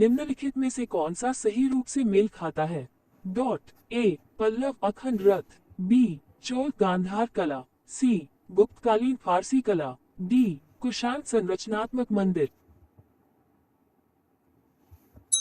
निम्नलिखित में से कौन सा सही रूप से मेल खाता है? डॉट ए पल्लव अखंड रथ, बी चोल गांधार कला, सी गुप्तकालीन फारसी कला, डी कुषाण संरचनात्मक मंदिर।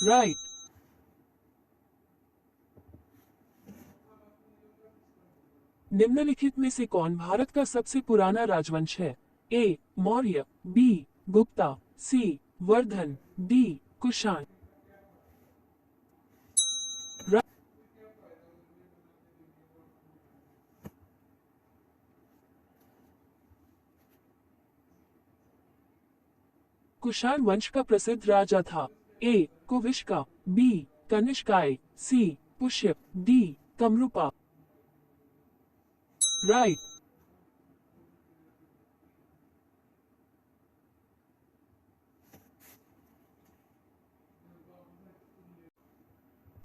राइट। निम्नलिखित में से कौन भारत का सबसे पुराना राजवंश है? ए मौर्य, बी गुप्ता, सी वर्धन, डी कुषाण। कुषाण वंश का प्रसिद्ध राजा था। ए कुविष्का, बी कनिष्काय, सी पुष्य, डी कमरूपा। राइट।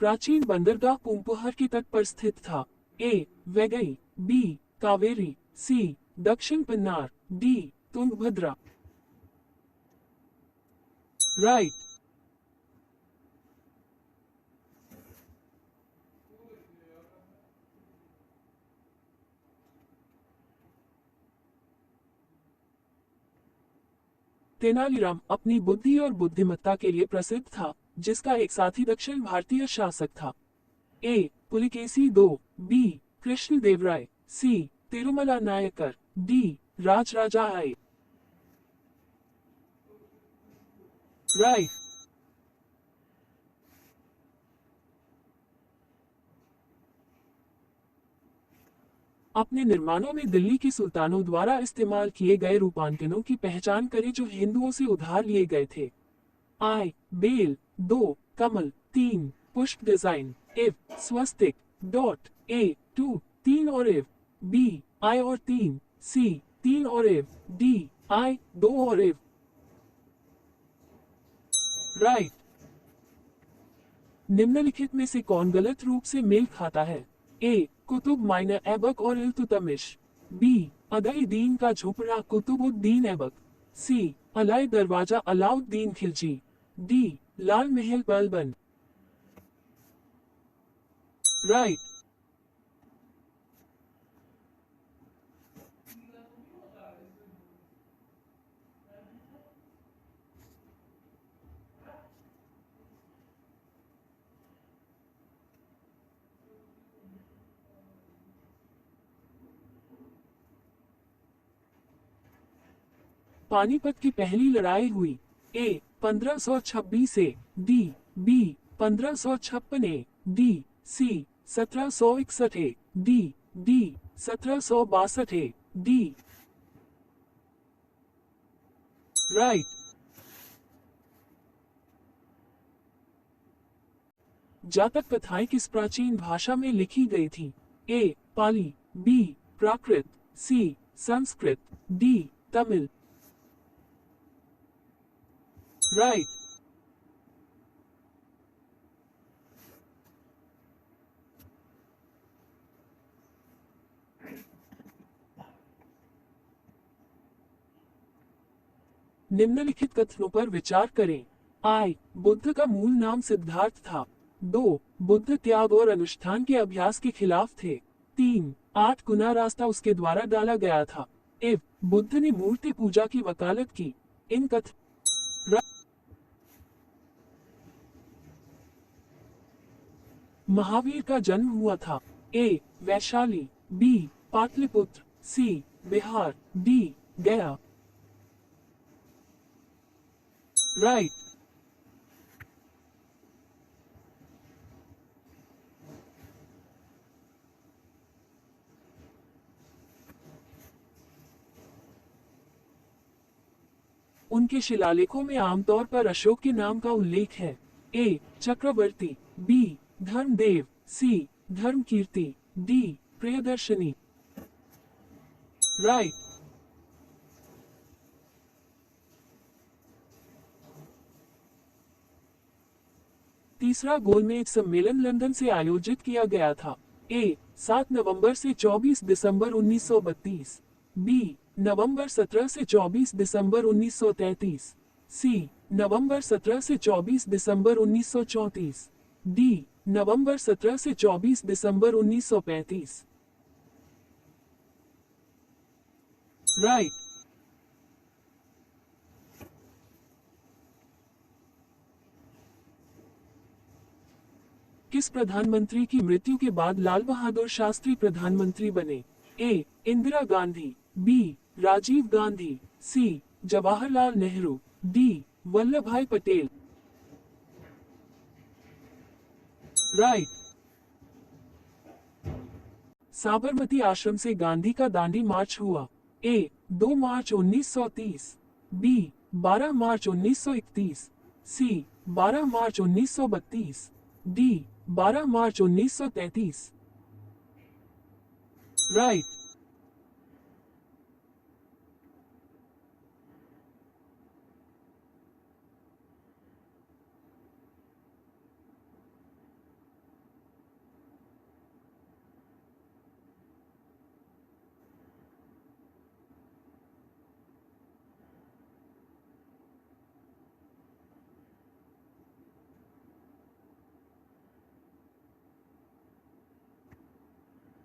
प्राचीन बंदरगाह पूंपुहर के तट पर स्थित था। ए वैगई, बी कावेरी, सी दक्षिण पन्नार, डी तुंगभद्रा। राइट। तेनालीराम अपनी बुद्धि और बुद्धिमत्ता के लिए प्रसिद्ध था, जिसका एक साथी दक्षिण भारतीय शासक था। ए पुलिकेसी दो, बी कृष्ण देवराय, सी तिरुमला नायकर, डी राजराजा आय। राइट। अपने निर्माणों में दिल्ली के सुल्तानों द्वारा इस्तेमाल किए गए रूपांकनों की पहचान करें जो हिंदुओं से उधार लिए गए थे। आई बेल, दो कमल, तीन पुष्प डिजाइन, इव स्वस्तिक, डॉट ए टू तीन और इव, बी आई और तीन, सी तीन और इव, डी आई दो और इव। राइट। निम्नलिखित में से कौन गलत रूप से मेल खाता है? ए कुतुब माइनर ऐबक और इल्तुतमिश, बी अदई दीन का झोपड़ा कुतुबुद्दीन ऐबक, सी अलाई दरवाजा अलाउद्दीन खिलजी, डी लाल महल बलबन। राइट। पानीपत की पहली लड़ाई हुई। ए 1526 ए, डी बी 1556 ए, डी सी 1761 ए, डी 1762 ए, डी। राइट। जातक कथाएं किस प्राचीन भाषा में लिखी गई थी? ए पाली, बी प्राकृत, सी संस्कृत, डी तमिल। राइट। निम्नलिखित कथनों पर विचार करें। आई बुद्ध का मूल नाम सिद्धार्थ था। 2 बुद्ध त्याग और अनुष्ठान के अभ्यास के खिलाफ थे। 3 8 गुना रास्ता उसके द्वारा डाला गया था। इव बुद्ध ने मूर्ति पूजा की वकालत की। इन कथ महावीर का जन्म हुआ था। ए वैशाली, बी पाटलिपुत्र, सी बिहार, डी गया। राइट। उनके शिलालेखों में आमतौर पर अशोक के नाम का उल्लेख है। ए चक्रवर्ती, बी धर्मदेव, सी धर्मकीर्ति, डी प्रियदर्शनी। राइट। तीसरा गोलमेज सम्मेलन लंदन से आयोजित किया गया था। ए 7 नवंबर से 24 दिसंबर 1932, बी नवंबर 17 से 24 दिसंबर 1933, सी नवंबर 17 से 24 दिसंबर 1934। डी नवंबर 17 से 24 दिसंबर 1935। राइट। किस प्रधानमंत्री की मृत्यु के बाद लाल बहादुर शास्त्री प्रधानमंत्री बने? ए इंदिरा गांधी, बी राजीव गांधी, सी जवाहरलाल नेहरू, डी वल्लभ भाई पटेल। राइट। साबरमती आश्रम से गांधी का दांडी मार्च हुआ। ए 2 मार्च 1930, बी 12 मार्च 1931, सी 12 मार्च 1932, डी 12 मार्च 1933। राइट।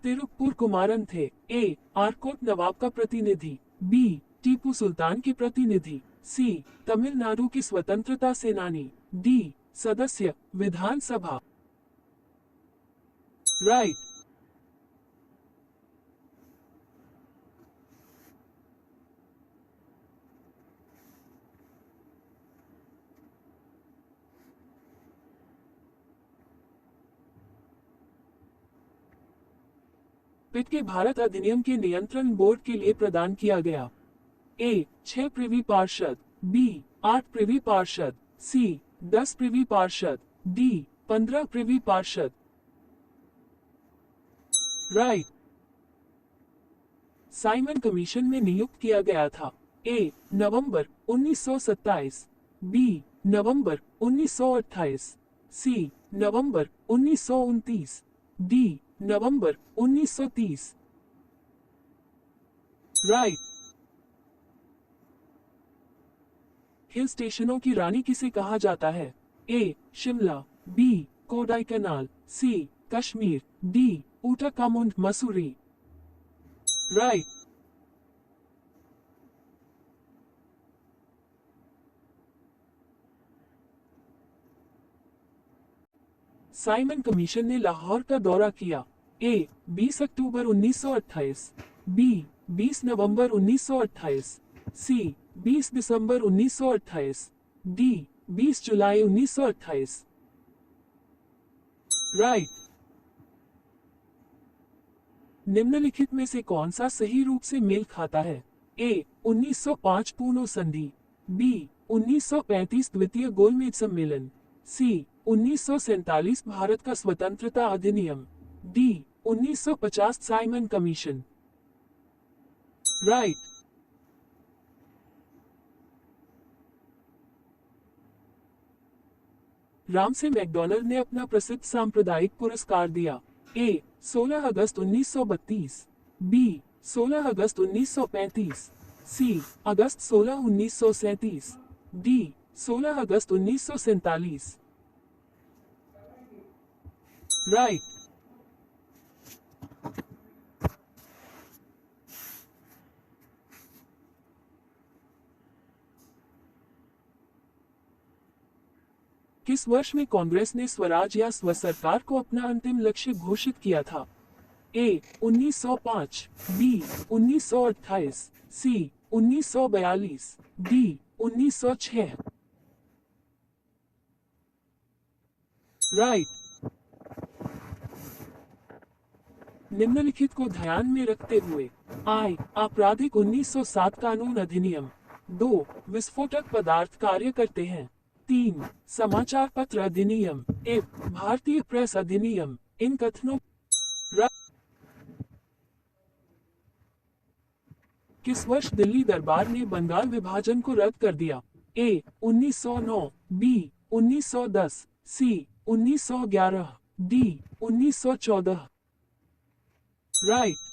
तिरुप्पुर कुमारन थे। ए आरकोट नवाब का प्रतिनिधि, बी टीपू सुल्तान के प्रतिनिधि, सी तमिलनाडु की स्वतंत्रता सेनानी, डी सदस्य विधानसभा। राइट। पिट के भारत अधिनियम के नियंत्रण बोर्ड के लिए प्रदान किया गया। ए 6 प्रिवी पार्षद, बी 8 प्रिवी पार्षद, सी 10 प्रिवी पार्षद, डी 15 प्रिवी पार्षद। राइट। साइमन कमीशन में नियुक्त किया गया था। ए नवंबर 1927, बी नवंबर 1928, सी नवंबर 1929, डी नवंबर 1930। राइट। हिल स्टेशनों की रानी किसे कहा जाता है? A Shimla, B Kodaikanal, C Kashmir, D Ootacamund Mussoorie. Right. Simon commission ने लाहौर का दौरा किया। ए 20 अक्टूबर 1928, बी 20 नवंबर 1928, सी 20 दिसंबर 1928, डी 20 जुलाई 1928। राइट। निम्नलिखित में से कौन सा सही रूप से मेल खाता है? ए 1905 पूर्णो संधि, बी 1935 द्वितीय गोलमेज सम्मेलन, सी 1947 भारत का स्वतंत्रता अधिनियम, D 1950 Simon commission. Right. Ramsay MacDonald ने अपना प्रसिद्ध सांप्रदायिक पुरस्कार दिया। ए 16 अगस्त 1932, बी 16 अगस्त 1935, सी अगस्त 16 1937, डी 16 अगस्त 1947। राइट। किस वर्ष में कांग्रेस ने स्वराज या स्व सरकार को अपना अंतिम लक्ष्य घोषित किया था? ए 1905, बी 1928, सी 1942, डी 1906। राइट। निम्नलिखित को ध्यान में रखते हुए आई आपराधिक 1907 कानून अधिनियम, 2 विस्फोटक पदार्थ कार्य करते हैं, 3 समाचार पत्र अधिनियम, 1 भारतीय प्रेस अधिनियम, इन कथनों किस वर्ष दिल्ली दरबार ने बंगाल विभाजन को रद्द कर दिया? ए 1909, बी 1910, सी 1911, डी 1914। राइट।